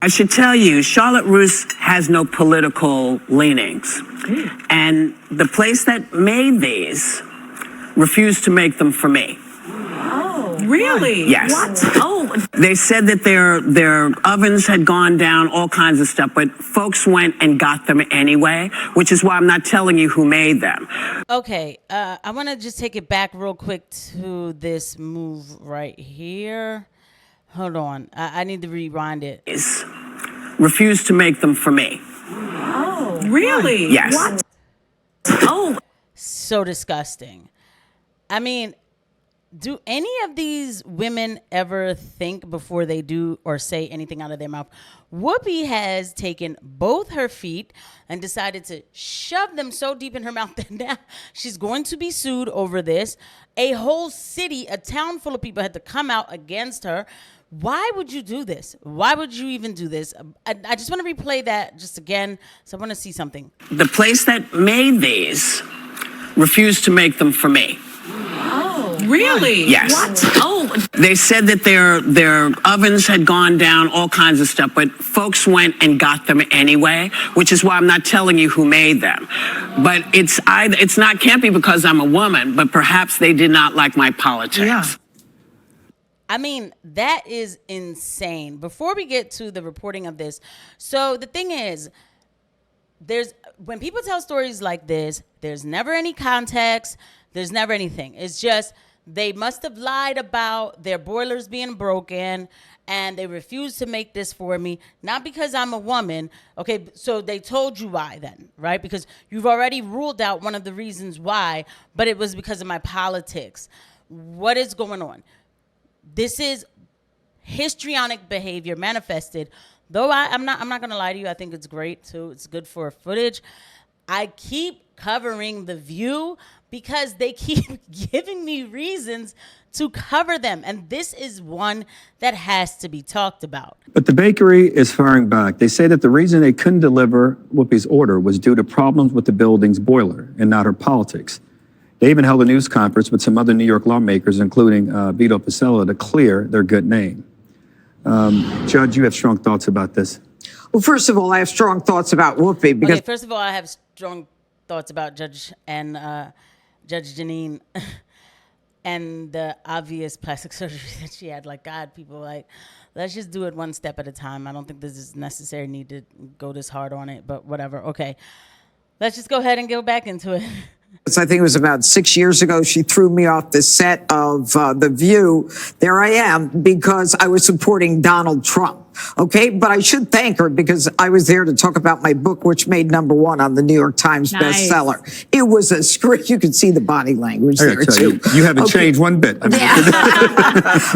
I should tell you, Charlotte Russe has no political leanings. And the place that made these refused to make them for me. Oh, really? Yes. What? Oh. They said that their ovens had gone down, all kinds of stuff, but folks went and got them anyway, which is why I'm not telling you who made them. Okay, I want to just take it back real quick to this move right here. Hold on, I need to rewind it. Refused to make them for me. Oh, really? Yes. What? Oh. So disgusting. I mean, do any of these women ever think before they do or say anything out of their mouth? Whoopi has taken both her feet and decided to shove them so deep in her mouth that now she's going to be sued over this. A whole city, a town full of people had to come out against her. Why would you do this? Why would you even do this? I just want to replay that just again, so I want to see something. The place that made these refused to make them for me. Oh, really? Yes. What? Oh. They said that their ovens had gone down, all kinds of stuff, but folks went and got them anyway, which is why I'm not telling you who made them. But can't be because I'm a woman, but perhaps they did not like my politics. Yeah. I mean, that is insane. Before we get to the reporting of this, so the thing is, when people tell stories like this, there's never any context, there's never anything. It's just they must have lied about their boilers being broken and they refused to make this for me, not because I'm a woman. Okay, so they told you why then, right? Because you've already ruled out one of the reasons why, but it was because of my politics. What is going on? This is histrionic behavior manifested. Though I'm not going to lie to you. I think it's great too. It's good for footage. I keep covering The View because they keep giving me reasons to cover them. And this is one that has to be talked about. But the bakery is firing back. They say that the reason they couldn't deliver Whoopi's order was due to problems with the building's boiler and not her politics. They even held a news conference with some other New York lawmakers, including Vito Pacello, to clear their good name. Judge, you have strong thoughts about this. Well, first of all, I have strong thoughts about Whoopi because. Okay, first of all, I have strong thoughts about Judge Janine and the obvious plastic surgery that she had. Like, God, people, like, let's just do it one step at a time. I don't think this is necessary need to go this hard on it, but whatever. Okay, let's just go ahead and go back into it. I think it was about 6 years ago, she threw me off the set of The View. There I am because I was supporting Donald Trump. Okay, but I should thank her because I was there to talk about my book, which made #1 on the New York Times bestseller. It was a script. You could see the body language there, too. You haven't changed one bit. I mean,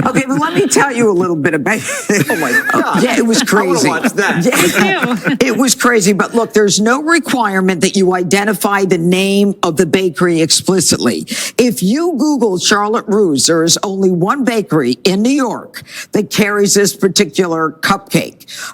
Okay, but let me tell you a little bit about it. Oh, my God. Yeah, it was crazy. I want to watch that. Yeah, it was crazy. But look, there's no requirement that you identify the name of the bakery explicitly. If you Google Charlotte Russe, there is only one bakery in New York that carries this particular cupcake.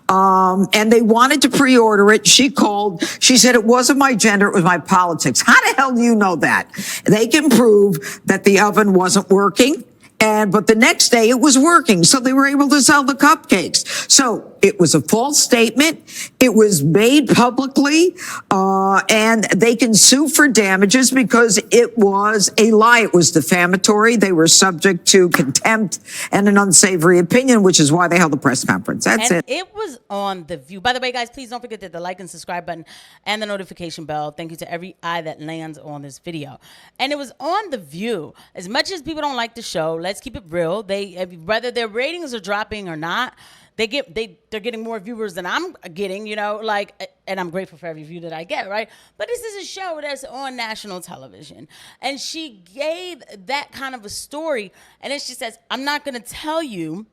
And they wanted to pre-order it. She called. She said, it wasn't my gender, it was my politics. How the hell do you know that? They can prove that the oven wasn't working. But the next day it was working. So they were able to sell the cupcakes. So it was a false statement. It was made publicly. And they can sue for damages because it was a lie. It was defamatory. They were subject to contempt and an unsavory opinion, which is why they held a press conference. That's it. It was on The View. By the way, guys, please don't forget that the like and subscribe button and the notification bell. Thank you to every eye that lands on this video. And it was on The View. As much as people don't like the show, let's keep it real. Whether their ratings are dropping or not, they're getting more viewers than I'm getting, you know, like, and I'm grateful for every view that I get, right? But this is a show that's on national television. And she gave that kind of a story. And then she says, I'm not going to tell you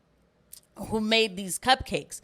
who made these cupcakes.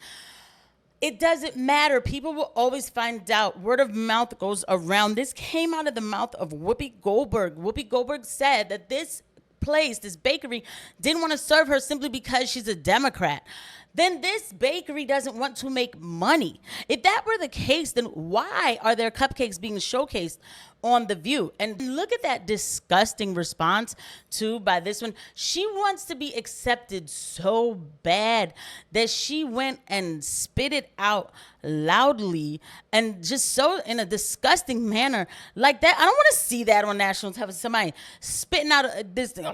It doesn't matter. People will always find out. Word of mouth goes around. This came out of the mouth of Whoopi Goldberg. Whoopi Goldberg said that this place, this bakery, didn't want to serve her simply because she's a Democrat. then this bakery doesn't want to make money. If that were the case, then why are there cupcakes being showcased on The View? And look at that disgusting response too by this one. She wants to be accepted so bad that she went and spit it out loudly and just so in a disgusting manner like that. I don't want to see that on national television. Somebody spitting out this thing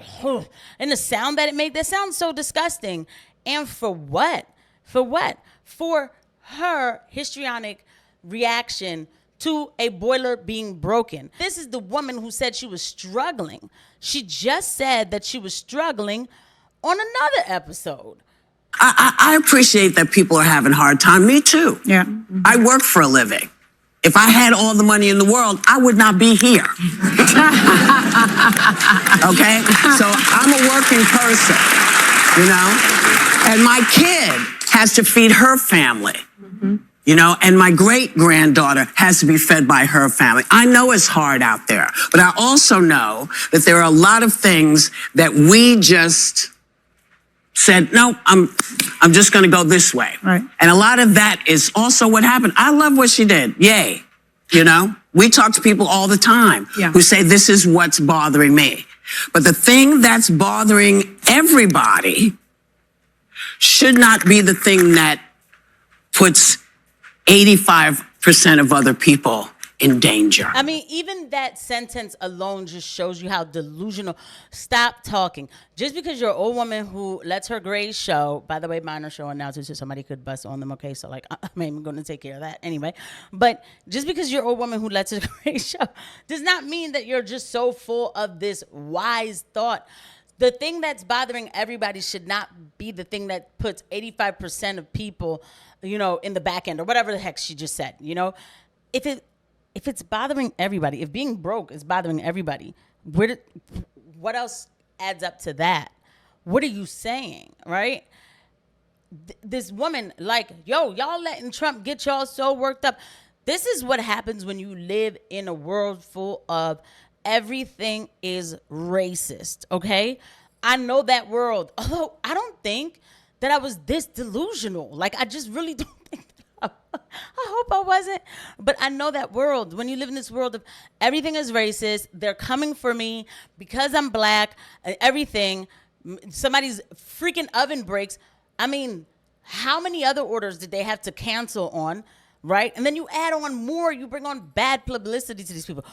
and the sound that it made. That sounds so disgusting. And for what? For what? For her histrionic reaction to a boiler being broken. This is the woman who said she was struggling. She just said that she was struggling on another episode. I appreciate that people are having a hard time. Me too. Yeah. I work for a living. If I had all the money in the world, I would not be here. Okay? So I'm a working person, you know? And my kid has to feed her family, you know, and my great-granddaughter has to be fed by her family. I know it's hard out there, but I also know that there are a lot of things that we just said, no, I'm just going to go this way. Right. And a lot of that is also what happened. I love what she did. Yay. You know, we talk to people all the time who say, this is what's bothering me. But the thing that's bothering everybody should not be the thing that puts 85% of other people in danger. I mean, even that sentence alone just shows you how delusional. Stop talking. Just because you're an old woman who lets her grades show, by the way, mine are showing now too, so somebody could bust on them, okay? So, like, I'm going to take care of that anyway. But just because you're an old woman who lets her grades show does not mean that you're just so full of this wise thought. The thing that's bothering everybody should not be the thing that puts 85% of people, you know, in the back end or whatever the heck she just said, you know? If it's bothering everybody, if being broke is bothering everybody, what else adds up to that? What are you saying, right? This woman, like, yo, y'all letting Trump get y'all so worked up. This is what happens when you live in a world full of everything is racist, okay? I know that world, although I don't think that I was this delusional. Like, I just really don't think that I hope I wasn't. But I know that world. When you live in this world of everything is racist, they're coming for me because I'm black, everything, somebody's freaking oven breaks. I mean, how many other orders did they have to cancel on, right? And then you add on more, you bring on bad publicity to these people.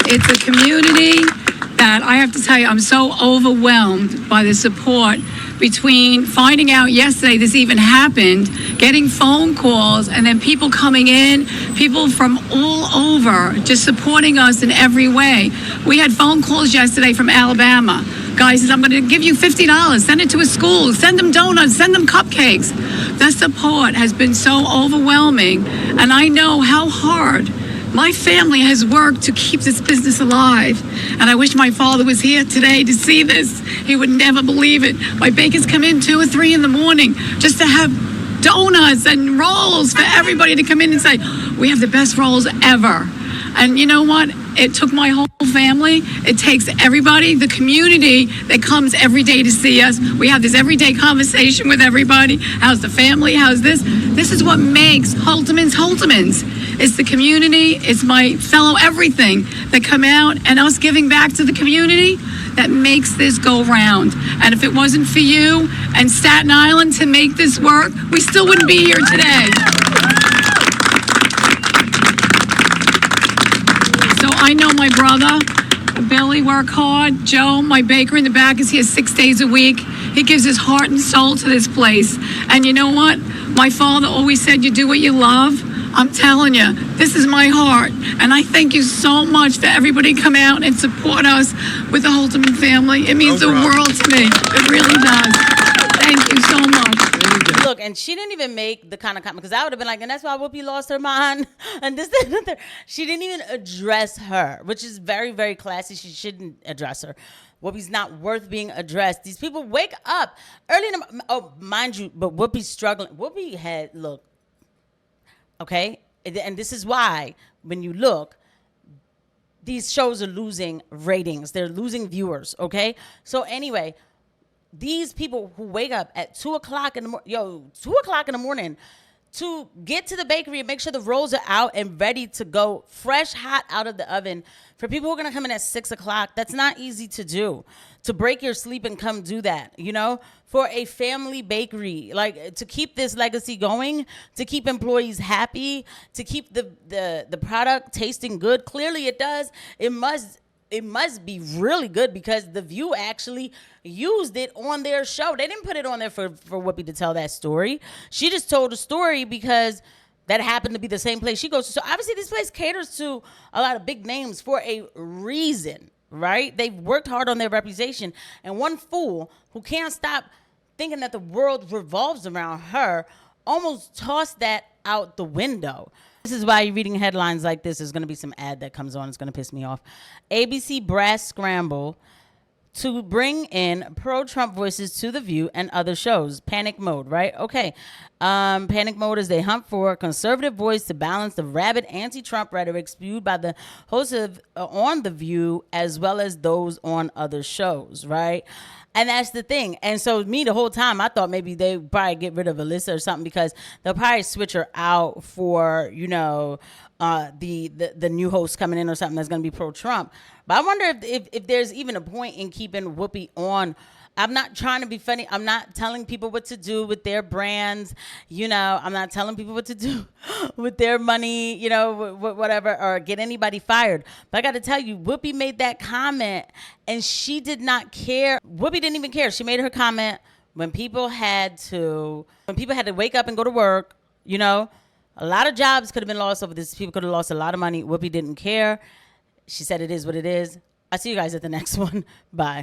It's a community that I have to tell you, I'm so overwhelmed by the support between finding out yesterday this even happened, getting phone calls, and then people coming in, people from all over just supporting us in every way. We had phone calls yesterday from Alabama. Guy says, I'm going to give you $50, send it to a school, send them donuts, send them cupcakes. The support has been so overwhelming, and I know how hard my family has worked to keep this business alive, and I wish my father was here today to see this. He would never believe it. My bakers come in 2 or 3 in the morning just to have donuts and rolls for everybody to come in and say, we have the best rolls ever. And you know what? It took my whole family. It takes everybody, the community that comes every day to see us. We have this everyday conversation with everybody. How's the family? How's this? This is what makes Holtomans Holtomans. It's the community. It's my fellow everything that come out and us giving back to the community that makes this go round. And if it wasn't for you and Staten Island to make this work, we still wouldn't be here today. So I know my brother, Billy, work hard. Joe, my baker in the back, is here 6 days a week. He gives his heart and soul to this place. And you know what? My father always said, you do what you love. I'm telling you, this is my heart. And I thank you so much for everybody come out and support us with the Holtoman family. It means the world to me. It really does. Thank you so much. Look, and she didn't even make the kind of comment, because I would have been like, and that's why Whoopi lost her mind. And this, that, and that. She didn't even address her, which is very, very classy. She shouldn't address her. Whoopi's not worth being addressed. These people wake up early in the, oh, mind you, but Whoopi's struggling. Whoopi had, look, okay? And this is why, when you look, these shows are losing ratings. They're losing viewers, okay? So anyway, these people who wake up at 2 o'clock in the morning, 2 o'clock in the morning, to get to the bakery and make sure the rolls are out and ready to go, fresh, hot out of the oven. For people who are gonna come in at 6 o'clock, that's not easy to do. To break your sleep and come do that, you know? For a family bakery, like to keep this legacy going, to keep employees happy, to keep the product tasting good. Clearly it does. It must be really good because The View actually used it on their show. They didn't put it on there for Whoopi to tell that story. She just told a story because that happened to be the same place she goes to. So obviously this place caters to a lot of big names for a reason, right? They've worked hard on their reputation. And one fool who can't stop thinking that the world revolves around her almost tossed that out the window. This is why you're reading headlines like this. There's going to be some ad that comes on. It's going to piss me off. ABC brass scramble to bring in pro-Trump voices to The View and other shows. Panic mode, right? Okay. Panic mode is they hunt for a conservative voice to balance the rabid anti-Trump rhetoric spewed by the hosts of on The View as well as those on other shows, right? And that's the thing. And so me, the whole time, I thought maybe they probably get rid of Alyssa or something because they'll probably switch her out for, you know, the new host coming in or something that's going to be pro-Trump. But I wonder if there's even a point in keeping Whoopi on. I'm not trying to be funny. I'm not telling people what to do with their brands. You know, I'm not telling people what to do with their money, you know, whatever, or get anybody fired. But I got to tell you, Whoopi made that comment and she did not care. Whoopi didn't even care. She made her comment when people had to wake up and go to work, you know. A lot of jobs could have been lost over this. People could have lost a lot of money. Whoopi didn't care. She said it is what it is. I'll see you guys at the next one. Bye.